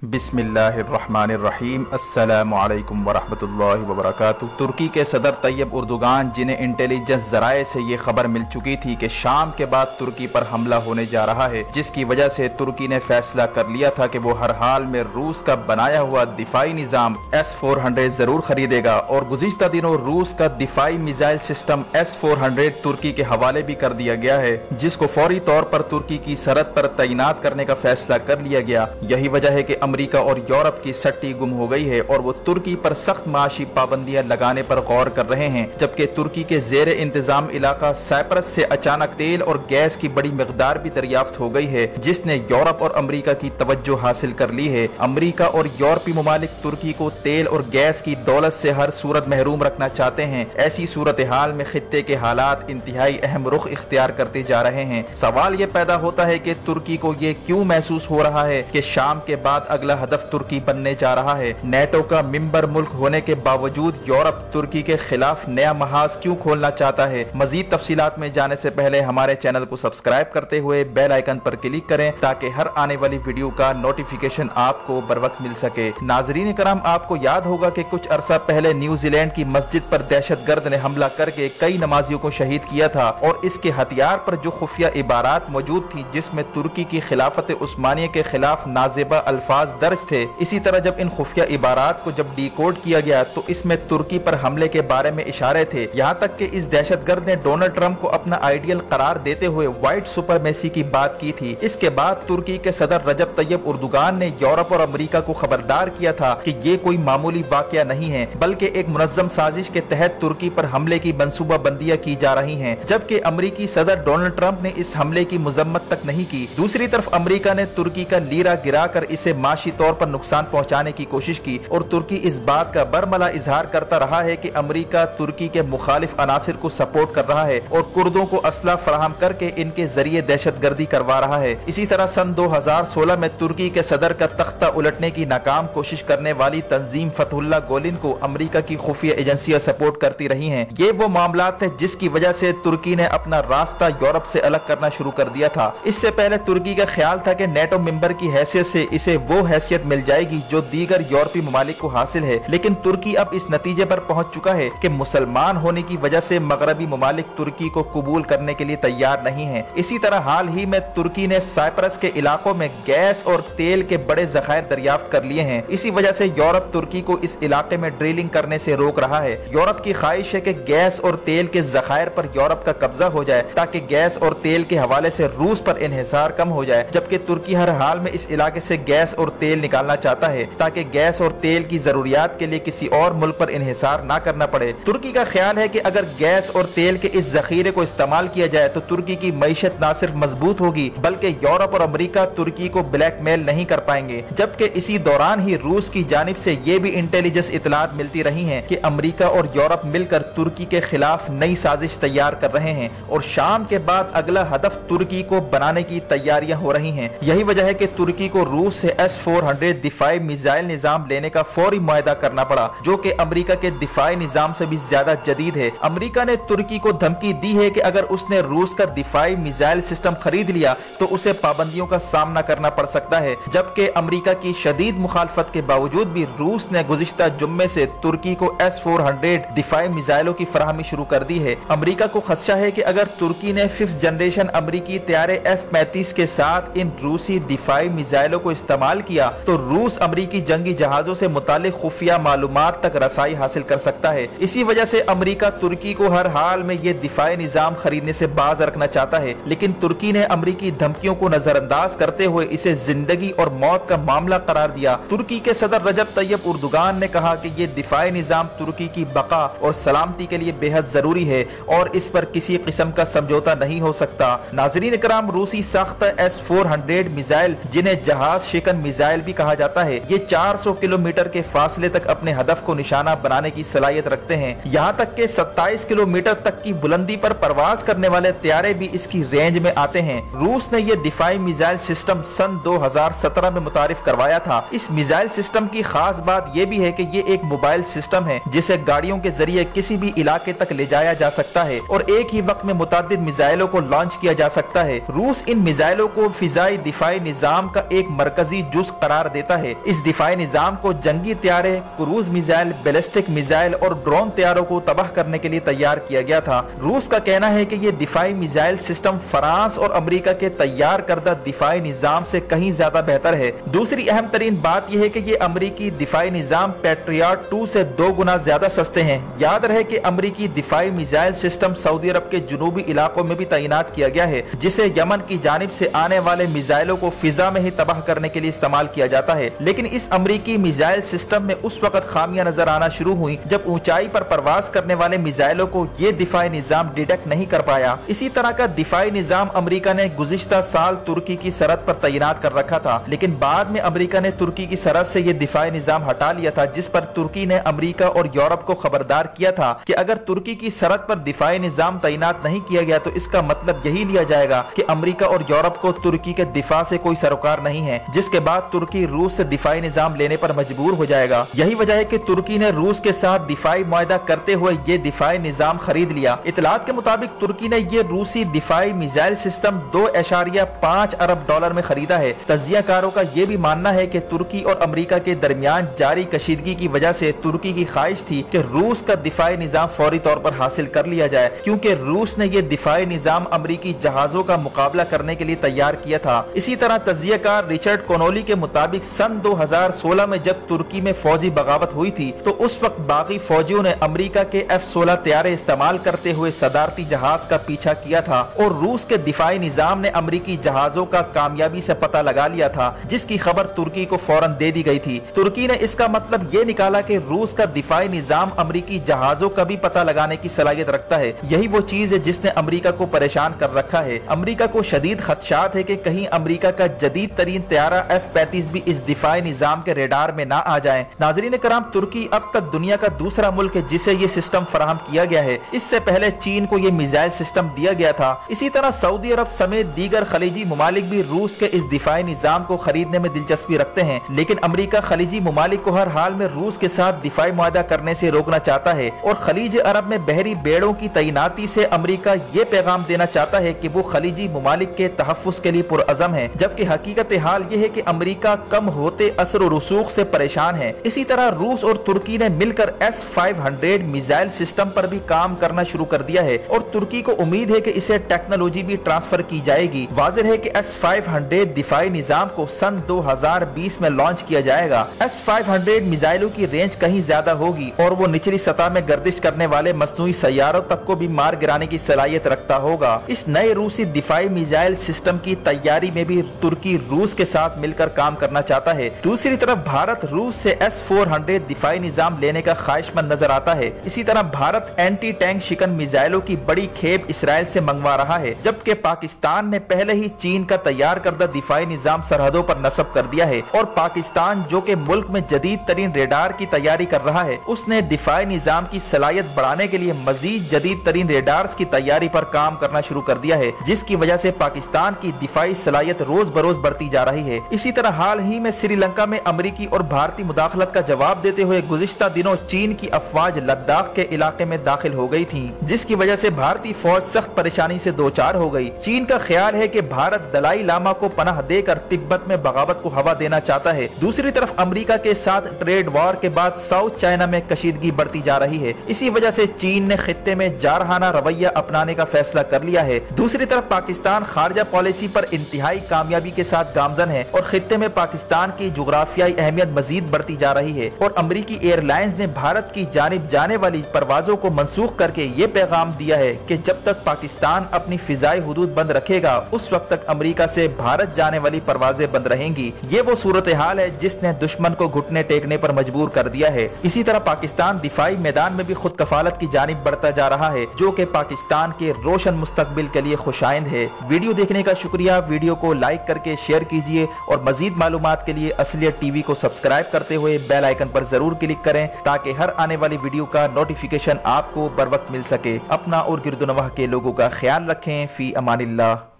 बिस्मिल्लाहिर्रहमानिर्रहीम अस्सलामु अलैकुम वरहमतुल्लाहि वबरकातुहू। तुर्की के सदर तैयब उर्दुगान, जिन्हें इंटेलिजेंस जराए से ये खबर मिल चुकी थी कि शाम के बाद तुर्की पर हमला होने जा रहा है, जिसकी वजह से तुर्की ने फैसला कर लिया था कि वो हर हाल में रूस का बनाया हुआ दिफाई निज़ाम S-400 जरूर खरीदेगा। और गुज़िश्ता दिनों रूस का दिफाई मिसाइल सिस्टम S-400 तुर्की के हवाले भी कर दिया गया है, जिसको फौरी तौर पर तुर्की की सरहद पर तैनात करने का फैसला कर लिया गया। यही वजह है कि अमेरिका और यूरोप की सट्टी गुम हो गई है और वो तुर्की पर सख्त माशी पाबंदियां लगाने पर गौर कर रहे हैं, जबकि तुर्की के जेर इंतजाम इलाका साइप्रस से अचानक तेल और गैस की बड़ी मिकदार भी दरियाफ्त हो गई है, जिसने यूरोप और अमेरिका की तवज्जो हासिल कर ली है। अमेरिका और यूरोपीय ममालिक तुर्की को तेल और गैस की दौलत से हर सूरत महरूम रखना चाहते हैं। ऐसी सूरत हाल में खित्ते के हालात इंतहाई अहम रुख इख्तियार करते जा रहे हैं। सवाल ये पैदा होता है कि तुर्की को ये क्यों महसूस हो रहा है कि शाम के बाद अगला हदफ तुर्की बनने जा रहा है। नेटो का मेंबर मुल्क होने के बावजूद यूरोप तुर्की के खिलाफ नया महाज क्यों खोलना चाहता है। मजीद तफसीलात में जाने से पहले हमारे चैनल को सब्सक्राइब करते हुए बेल आइकन पर क्लिक करें, ताकि हर आने वाली वीडियो का नोटिफिकेशन आपको बर वक्त मिल सके। नाजरीन कराम, आपको याद होगा कि कुछ अरसा पहले न्यूजीलैंड की मस्जिद पर दहशतगर्द ने हमला करके कई नमाजियों को शहीद किया था, और इसके हथियार पर जो खुफिया इबारात मौजूद थी, जिसमें तुर्की की खिलाफत उस्मानिया के खिलाफ नाजेबा अल्फाज दर्ज थे। इसी तरह जब इन खुफिया इबारात को जब डिकोड किया गया तो इसमें तुर्की पर हमले के बारे में इशारे थे। यहाँ तक कि इस दहशतगर्द ने डोनाल्ड ट्रंप को अपना आइडियल करार देते हुए व्हाइट सुपरमेसी की बात की थी। इसके बाद तुर्की के सदर रजब तैयब उर्दुगान ने यूरोप और अमेरिका को खबरदार किया था कि ये कोई मामूली वाकया नहीं है, बल्कि एक मुनज़्ज़म साजिश के तहत तुर्की पर हमले की मंसूबा बंदियां की जा रही हैं। जबकि अमेरिकी सदर डोनाल्ड ट्रंप ने इस हमले की मजम्मत तक नहीं की। दूसरी तरफ अमेरिका ने तुर्की का लीरा गिराकर इसे माशी तौर पर नुकसान पहुंचाने की कोशिश की, और तुर्की इस बात का बरमला इजहार करता रहा है कि अमेरिका तुर्की के मुखालिफ अनासिर को सपोर्ट कर रहा है और कुर्दों को असला फराहम करके इनके जरिए दहशतगर्दी करवा रहा है। इसी तरह सन 2016 में तुर्की के सदर का तख्ता उलटने की नाकाम कोशिश करने वाली तंजीम फतहुल्लाह गुलेन को अमेरिका की खुफिया एजेंसियां सपोर्ट करती रही हैं। ये वो मामलात थे जिसकी वजह से तुर्की ने अपना रास्ता यूरोप से अलग करना शुरू कर दिया था। इससे पहले तुर्की का ख्याल था कि नेटो मेंबर की हैसियत से इसे वो हैसियत मिल जाएगी जो दीगर यूरोपीय ममालिक को हासिल है, लेकिन तुर्की अब इस नतीजे पर पहुंच चुका है कि मुसलमान होने की वजह से मगरबी ममालिक तुर्की को कबूल करने के लिए तैयार नहीं है। इसी तरह हाल ही में तुर्की ने साइप्रस के इलाकों में गैस और तेल के बड़े जखायर दरियाफ्त कर लिए हैं। इसी वजह से यूरोप तुर्की को इस इलाके में ड्रिलिंग करने से रोक रहा है। यूरोप की ख्वाहिश है कि गैस और तेल के जखायर पर यूरोप का कब्जा हो जाए, ताकि गैस और तेल के हवाले से रूस पर इन्हिसार कम हो जाए। जबकि तुर्की हर हाल में इस इलाके से गैस और तेल निकालना चाहता है, ताकि गैस और तेल की जरूरियात के लिए किसी और मुल्क पर इन्हिसार ना करना पड़े। तुर्की का ख्याल है कि अगर गैस और तेल के इस जखीरे को इस्तेमाल किया जाए तो तुर्की की मईशत न सिर्फ मजबूत होगी, बल्कि यूरोप और अमेरिका तुर्की को ब्लैकमेल नहीं कर पाएंगे। जबकि इसी दौरान ही रूस की जानिब से ये भी इंटेलिजेंस इतलात मिलती रही हैं कि अमेरिका और यूरोप मिलकर तुर्की के खिलाफ नई साजिश तैयार कर रहे हैं, और शाम के बाद अगला हदफ तुर्की को बनाने की तैयारियां हो रही हैं। यही वजह है कि तुर्की को रूस से S-400 दिफाई मिसाइल निजाम लेने का फौरी मुआहदा करना पड़ा, जो कि अमेरिका के दिफाई निजाम से भी ज्यादा जदीद है। अमेरिका ने तुर्की को धमकी दी है कि अगर उसने रूस का दिफाई मिसाइल सिस्टम खरीद लिया तो उसे पाबंदियों का सामना करना पड़ सकता है। जबकि अमेरिका की शदीद मुखालफत के बावजूद भी रूस ने गुज़िश्ता जुम्मे से तुर्की को S-400 दिफाई मिसाइलों की फराहमी शुरू कर दी है। अमेरिका को खदशा है कि अगर तुर्की ने 5th जनरेशन अमेरिकी तैयारे F-35 के साथ इन रूसी दिफाई मिसाइलों को इस्तेमाल किया तो रूस अमेरिकी जंगी जहाजों से मुतालिक खुफिया मालूमात तक रसाई हासिल कर सकता है। इसी वजह से अमेरिका तुर्की को हर हाल में ये दिफाई निजाम खरीदने से बाज रखना चाहता है, लेकिन तुर्की ने अमेरिकी धमकियों को नजरअंदाज करते हुए इसे जिंदगी और मौत का मामला करार दिया। तुर्की के सदर रजब तैयब उर्दुगान ने कहा कि ये दिफाई निजाम तुर्की की बका और सलामती के लिए बेहद जरूरी है और इस पर किसी किस्म का समझौता नहीं हो सकता। नाजरीन कराम, रूसी साख्ता S-400 मिसाइल, जिन्हें जहाज शिकन मिसाइल भी कहा जाता है, ये 400 किलोमीटर के फासले तक अपने हदफ को निशाना बनाने की सलाहियत रखते हैं। यहाँ तक के 27 किलोमीटर तक की बुलंदी पर परवाज करने वाले तैयारे भी इसकी रेंज में आते हैं। रूस ने यह दिफाई मिसाइल सिस्टम सन 2017 में मुतारिफ करवाया था। इस मिसाइल सिस्टम की खास बात यह भी है कि ये एक मोबाइल सिस्टम है जिसे गाड़ियों के जरिए किसी भी इलाके तक ले जाया जा सकता है और एक ही वक्त में मुतादिद मिसाइलों को लॉन्च किया जा सकता है। रूस इन मिसाइलों को फिजाई दिफाई निजाम का एक मरकजी जुज करार देता है। इस दिफाई निजाम को जंगी तैयारे, क्रूज मिसाइल, बैलिस्टिक मिसाइल और ड्रोन तैयारों को तबाह करने के लिए तैयार किया गया था। रूस का कहना है कि ये दिफाई मिसाइल सिस्टम फ्रांस और अमेरिका के तैयार करदा दिफाई निजाम से कहीं ज्यादा बेहतर है। दूसरी अहम तरीन बात यह है कि ये अमेरिकी दिफाई निजाम पैट्रियट 2 से 2 गुना ज्यादा सस्ते हैं। याद रहे कि अमेरिकी दिफाई मिसाइल सिस्टम सऊदी अरब के जुनूबी इलाकों में भी तैनात किया गया है, जिसे यमन की जानिब से आने वाले मिसाइलों को फिजा में ही तबाह करने के लिए इस्तेमाल किया जाता है। लेकिन इस अमेरिकी मिसाइल सिस्टम में उस वक्त खामियां नजर आना शुरू हुई जब ऊंचाई पर परवाज करने वाले मिसाइलों को ये दिफाई निजाम डिटेक्ट नहीं कर पाया। इसी तरह का दिफाई निजाम अमेरिका ने गुज़िश्ता साल तुर्की की सरहद पर तैनात कर रखा था, लेकिन बाद में अमेरिका ने तुर्की की सरहद से ये दिफाई निजाम हटा लिया था, जिस पर तुर्की ने अमेरिका और यूरोप को खबरदार किया था कि अगर तुर्की की सरहद पर दिफाई निजाम तैनात नहीं किया गया तो इसका मतलब यही लिया जाएगा कि अमेरिका और यूरोप को तुर्की के दिफा से कोई सरोकार नहीं है, जिसके बाद तुर्की रूस से दिफाई निजाम लेने पर मजबूर हो जाएगा। यही वजह है कि तुर्की ने रूस के साथ दिफाई मुआहदा करते हुए ये दिफाई निजाम खरीद लिया। इतलात के मुताबिक तुर्की ने ये रूसी दिफाई मिसाइल सिस्टम 2.5 अरब डॉलर में खरीदा है। तज्जियाकारों का ये भी मानना है कि तुर्की और अमेरिका के दरमियान जारी कशीदगी की वजह से तुर्की की ख्वाहिश थी कि रूस का दिफाई निजाम फौरी तौर पर हासिल कर लिया जाए, क्योंकि रूस ने यह दिफाई निजाम अमेरिकी जहाजों का मुकाबला करने के लिए तैयार किया था। इसी तरह तज्जियाकार रिचर्ड कोनोली के मुताबिक सन 2016 में जब तुर्की में फौजी बगावत हुई थी तो उस वक्त बागी फौजियों ने अमेरिका के F-16 तैयारे इस्तेमाल करते हुए सदारती जहाज का पीछा किया था और रूस के दिफाई निजाम ने अमेरिकी जहाजों का कामयाबी से पता लगा लिया था, जिसकी खबर तुर्की को फौरन दे दी गई थी। तुर्की ने इसका मतलब ये निकाला कि रूस का दिफाई निजाम अमेरिकी जहाजों का भी पता लगाने की सलाहियत रखता है। यही वो चीज है जिसने अमेरिका को परेशान कर रखा है। अमेरिका को शदीद खदशात है कि कहीं अमेरिका का जदीद तरीन तैयारा F-35 भी इस दिफाई निजाम के रेडार में ना आ जाए। नाजरीन कराम, तुर्की अब तक दुनिया का दूसरा मुल्क है जिसे ये सिस्टम फराहम किया गया है। इससे पहले चीन को ये मिसाइल सिस्टम दिया गया था। इसी तरह सऊदी अरब समेत दीगर खलीजी ममालिक भी रूस के इस दिफाई निजाम को खरीदने में दिलचस्पी रखते हैं, लेकिन अमेरिका खलीजी ममालिक को हर हाल में रूस के साथ दिफाई मुआहदा करने से रोकना चाहता है और खलीज अरब में बहरी बेड़ों की तैनाती से अमेरिका ये पैगाम देना चाहता है कि वो खलीजी ममालिक के तहफ़्फ़ुज़ के लिए पुरअज़म है, जबकि हकीकत हाल ये है कि अमेरिका कम होते असर और रसूख से परेशान है। इसी तरह रूस और तुर्की ने मिलकर S-500 मिसाइल सिस्टम पर भी काम करना शुरू कर दिया है और तुर्की को उम्मीद है कि इसे टेक्नोलॉजी भी ट्रांसफर की जाएगी। वाज़ेह है कि S-500 दिफाई निजाम को सन 2020 में लॉन्च किया जाएगा। S-500 मिसाइलों की रेंज कहीं ज्यादा होगी और वो निचली सतह में गर्दिश करने वाले मसनूई सैयारों तक को भी मार गिराने की सलाहियत रखता होगा। इस नए रूसी दिफाई मिसाइल सिस्टम की तैयारी में भी तुर्की रूस के साथ मिलकर काम करना चाहता है। दूसरी तरफ भारत रूस से S-400 दिफाई निजाम लेने का ख्वाहिशमंद नजर आता है। इसी तरह भारत एंटी टैंक शिकन मिसाइलों की बड़ी खेप इसराइल से मंगवा रहा है, जबकि पाकिस्तान ने पहले ही चीन का तैयार करदा दिफाई निजाम सरहदों पर नस्ब कर दिया है और पाकिस्तान जो कि मुल्क में जदीद तरीन रेडार की तैयारी कर रहा है, उसने दिफाई निजाम की सलाहियत बढ़ाने के लिए मजीद जदीद तरीन रेडार्स की तैयारी पर काम करना शुरू कर दिया है, जिसकी वजह से पाकिस्तान की दिफाई सलाहियत रोज बरोज बढ़ती जा रही है। इसी तरह हाल ही में श्रीलंका में अमेरिकी और भारतीय मुदाखलत का जवाब देते हुए गुज़िश्ता दिनों चीन की अफवाज लद्दाख के इलाके में दाखिल हो गई थी, जिसकी वजह से भारतीय फौज सख्त परेशानी से दो चार हो गई। चीन का ख्याल है कि भारत दलाई लामा को पनाह देकर तिब्बत में बगावत को हवा देना चाहता है। दूसरी तरफ अमेरिका के साथ ट्रेड वॉर के बाद साउथ चाइना में कशीदगी बढ़ती जा रही है। इसी वजह से चीन ने खित्ते में जारहाना रवैया अपनाने का फैसला कर लिया है। दूसरी तरफ पाकिस्तान खारजा पॉलिसी पर इंतहाई कामयाबी के साथ गामजन है और खित्ते में पाकिस्तान की जुग्राफियाई अहमियत मजीद बढ़ती जा रही है और अमेरिकी एयरलाइंस ने भारत की जानिब जाने वाली परवाजों को मनसूख करके ये पैगाम दिया है कि जब तक पाकिस्तान अपनी फिजाई हुदूद बंद रखेगा उस वक्त तक अमेरिका से भारत जाने वाली परवाजें बंद रहेंगी। ये वो सूरत हाल है जिसने दुश्मन को घुटने टेकने पर मजबूर कर दिया है। इसी तरह पाकिस्तान दिफाई मैदान में भी खुद कफालत की जानिब बढ़ता जा रहा है, जो कि पाकिस्तान के रोशन मुस्तकबिल के लिए खुशाइंद है। वीडियो देखने का शुक्रिया। वीडियो को लाइक करके शेयर कीजिए और मजीद मालूमात के लिए असलियत टीवी को सब्सक्राइब करते हुए बेल आइकन पर जरूर क्लिक करें ताकि हर आने वाली वीडियो का नोटिफिकेशन आपको बर वक्त मिल सके। अपना और गिरदोनवाह के लोगों का ख्याल रखें। फी अमानिल्लाह।